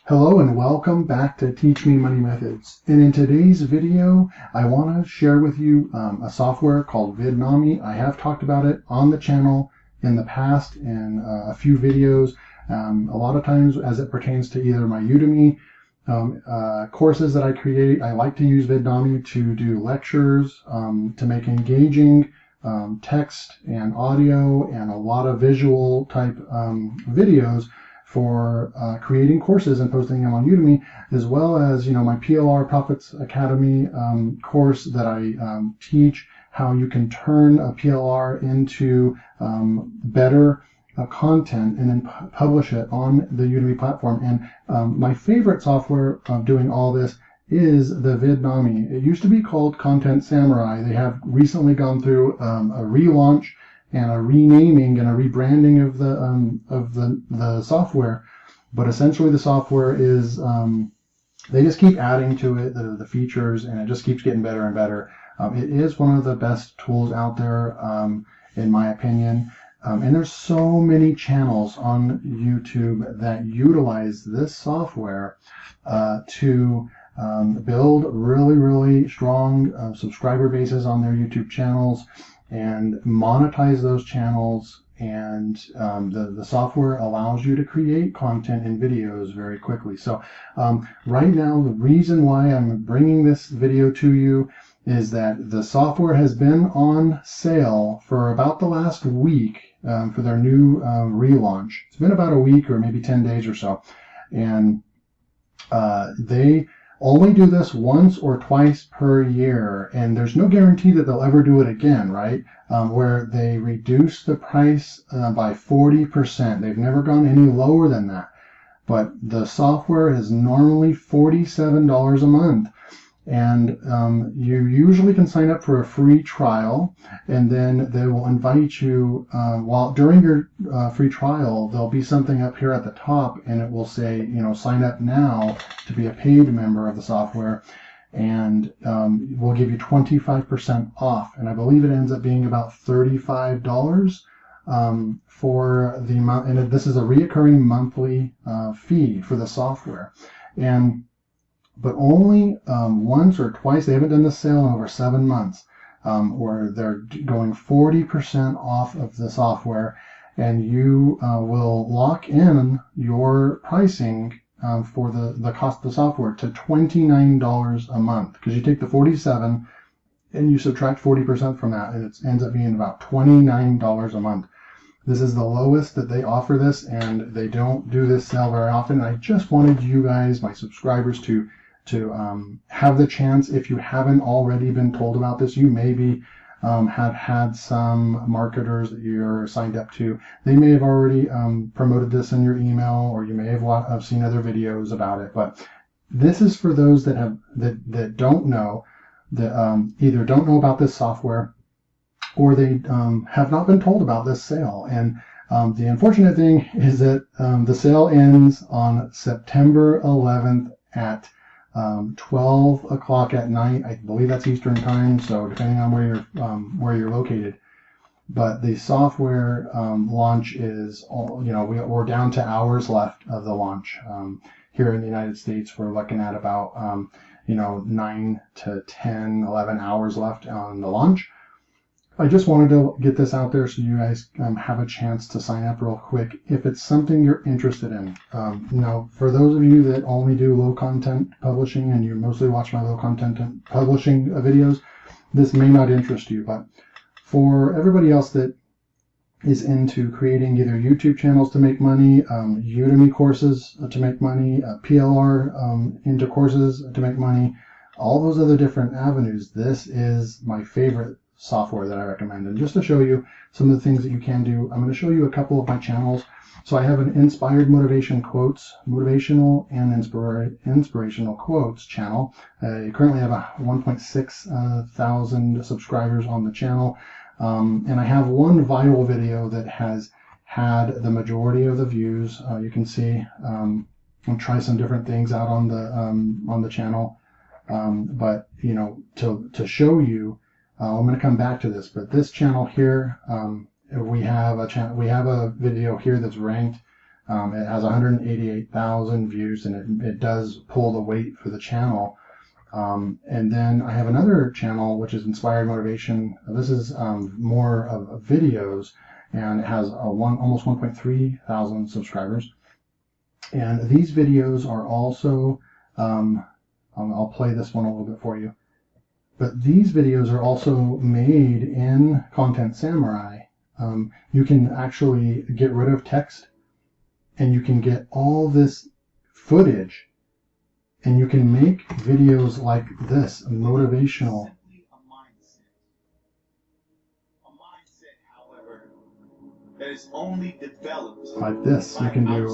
Hello and welcome back to Teach Me Money Methods. And in today's video, I want to share with you a software called Vidnami. I have talked about it on the channel in the past in a few videos. A lot of times as it pertains to either my Udemy courses that I create, I like to use Vidnami to do lectures, to make engaging text and audio and a lot of visual type videos for creating courses and posting them on Udemy, as well as my PLR Profits Academy course that I teach how you can turn a PLR into better content and then publish it on the Udemy platform. And my favorite software of doing all this is the Vidnami. It used to be called Content Samurai. They have recently gone through a relaunch and a renaming and a rebranding of the software, but essentially the software is they just keep adding to it the features, and it just keeps getting better and better. It is one of the best tools out there, in my opinion. And there's so many channels on YouTube that utilize this software to build really strong subscriber bases on their YouTube channels and monetize those channels. And the software allows you to create content and videos very quickly. So right now, the reason why I'm bringing this video to you is that the software has been on sale for about the last week for their new relaunch. It's been about a week or maybe 10 days or so. And they only do this once or twice per year, and there's no guarantee that they'll ever do it again, right? Where they reduce the price by 40%. They've never gone any lower than that. But the software is normally $47 a month. And you usually can sign up for a free trial, and then they will invite you during your free trial. There'll be something up here at the top, and it will say, sign up now to be a paid member of the software, and we'll give you 25% off. And I believe it ends up being about $35 for the month. And this is a reoccurring monthly fee for the software. But only once or twice. They haven't done the sale in over 7 months, where they're going 40% off of the software, and you will lock in your pricing for the cost of the software to $29 a month, because you take the 47 and you subtract 40% from that, and it ends up being about $29 a month. This is the lowest that they offer this, and they don't do this sale very often. I just wanted you guys, my subscribers, to have the chance. If you haven't already been told about this, you maybe have had some marketers that you're signed up to. They may have already promoted this in your email, or you may have seen other videos about it. But this is for those that don't know, that either don't know about this software, or they have not been told about this sale. And the unfortunate thing is that the sale ends on September 11th at 12 o'clock at night. I believe that's Eastern time, so depending on where you're located. But the software launch is, we're down to hours left of the launch. Here in the United States, we're looking at about 9 to 10, 11 hours left on the launch. I just wanted to get this out there so you guys have a chance to sign up real quick if it's something you're interested in. For those of you that only do low content publishing and you mostly watch my low content publishing videos, this may not interest you. But for everybody else that is into creating either YouTube channels to make money, Udemy courses to make money, PLR into courses to make money, all those other different avenues, this is my favorite software that I recommend. And just to show you some of the things that you can do, I'm going to show you a couple of my channels. So I have an inspired motivational and inspirational quotes channel. I currently have a 1.6 thousand subscribers on the channel, and I have one viral video that has had the majority of the views. You can see I'll try some different things out on the channel, but to show you. I'm going to come back to this, but this channel here, we have a video here that's ranked It has 188,000 views, and it does pull the weight for the channel. And then I have another channel which is Inspired Motivation. This is more of videos, and it has almost 1.3 thousand subscribers. And these videos are also, I'll play this one a little bit for you. But these videos are also made in Content Samurai. You can actually get rid of text, and you can get all this footage, and you can make videos like this, motivational. A mindset, however, that is only developed Like this. You can do,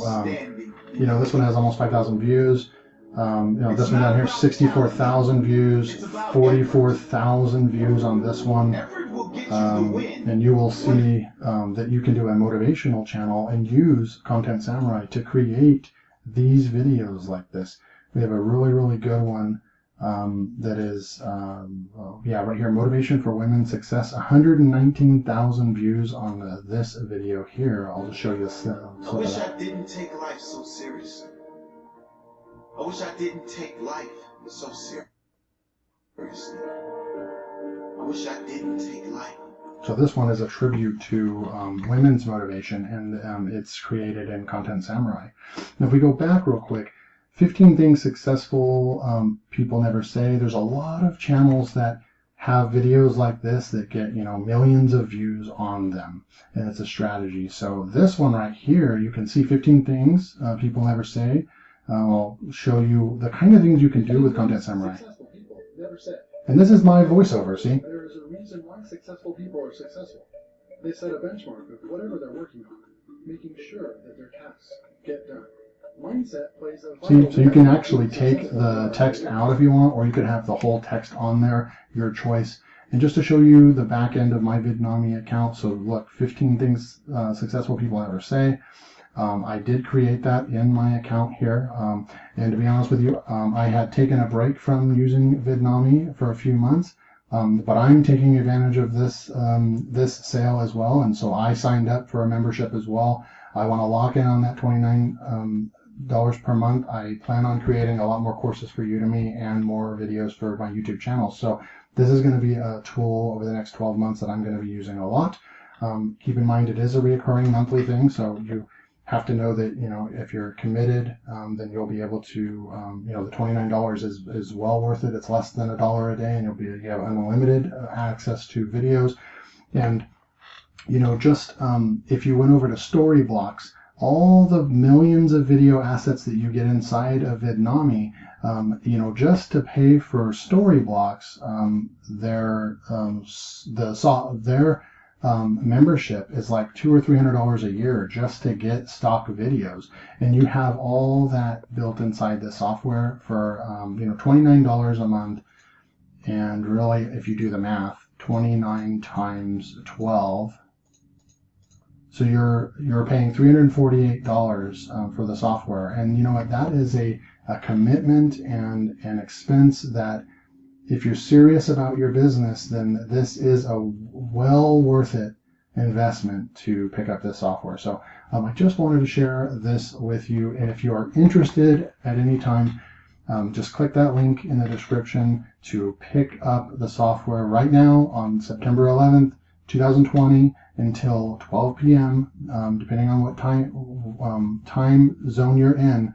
this one has almost 5,000 views. This one down here, 64,000 views, 44,000 views on this one. And you will see that you can do a motivational channel and use Content Samurai to create these videos like this. We have a really, really good one that is, right here, Motivation for Women Success, 119,000 views on this video here. I'll just show you this. I wish I didn't take life so seriously. I wish I didn't take life so seriously. I wish I didn't take life. So this one is a tribute to women's motivation, and it's created in Content Samurai. Now if we go back real quick, 15 things successful people never say. There's a lot of channels that have videos like this that get, millions of views on them, and it's a strategy. So this one right here, you can see 15 things people never say. I'll show you the kind of things you can do with Content Samurai. And this is my voiceover, see? There is a reason why successful people are successful. They set a benchmark of whatever they're working on, making sure that their tasks get done. Mindset plays a vital See, so you can actually take the text out if you want, or you could have the whole text on there, your choice. And just to show you the back end of my Vidnami account, so look, 15 things successful people ever say. I did create that in my account here, and to be honest with you, I had taken a break from using Vidnami for a few months, but I'm taking advantage of this this sale as well, and so I signed up for a membership as well. I want to lock in on that $29 per month. I plan on creating a lot more courses for Udemy and more videos for my YouTube channel. So this is going to be a tool over the next 12 months that I'm going to be using a lot. Keep in mind it is a recurring monthly thing, so you have to know that, if you're committed, then you'll be able to, the $29 is well worth it. It's less than $1 a day, and you have unlimited access to videos. And, just if you went over to Storyblocks, all the millions of video assets that you get inside of Vidnami, just to pay for Storyblocks, their membership is like $200 or $300 a year just to get stock videos, and you have all that built inside the software for $29 a month. And really, if you do the math, 29 times 12, so you're paying $348 for the software. And you know what, that is a commitment and an expense that, if you're serious about your business, then this is a well worth it investment to pick up this software. So I just wanted to share this with you. And if you are interested at any time, just click that link in the description to pick up the software right now on September 11th, 2020 until 12 p.m., depending on what time zone you're in.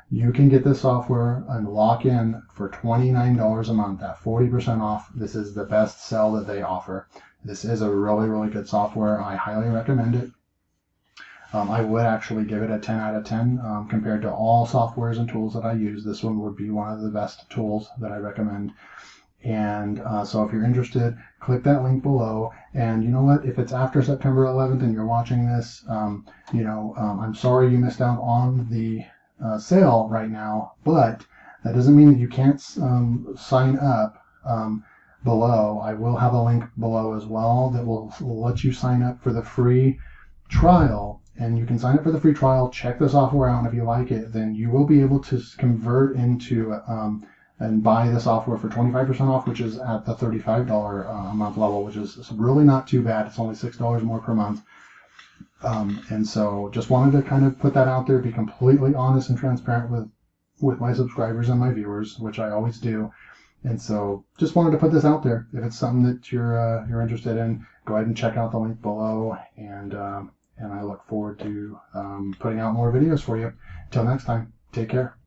You can get this software and lock in for $29 a month at 40% off. This is the best sell that they offer. This is a really, really good software. I highly recommend it. I would actually give it a 10 out of 10 compared to all softwares and tools that I use. This one would be one of the best tools that I recommend. And so if you're interested, click that link below. And you know what? If it's after September 11th and you're watching this, I'm sorry you missed out on the sale right now, but that doesn't mean that you can't sign up below. I will have a link below as well that will let you sign up for the free trial, and you can sign up for the free trial, check the software out, and if you like it, then you will be able to convert into and buy the software for 25% off, which is at the $35 a month level, which is really not too bad. It's only $6 more per month. And so just wanted to kind of put that out there, be completely honest and transparent with my subscribers and my viewers, which I always do. And so just wanted to put this out there. If it's something that you're interested in, go ahead and check out the link below. And I look forward to putting out more videos for you. Until next time, take care.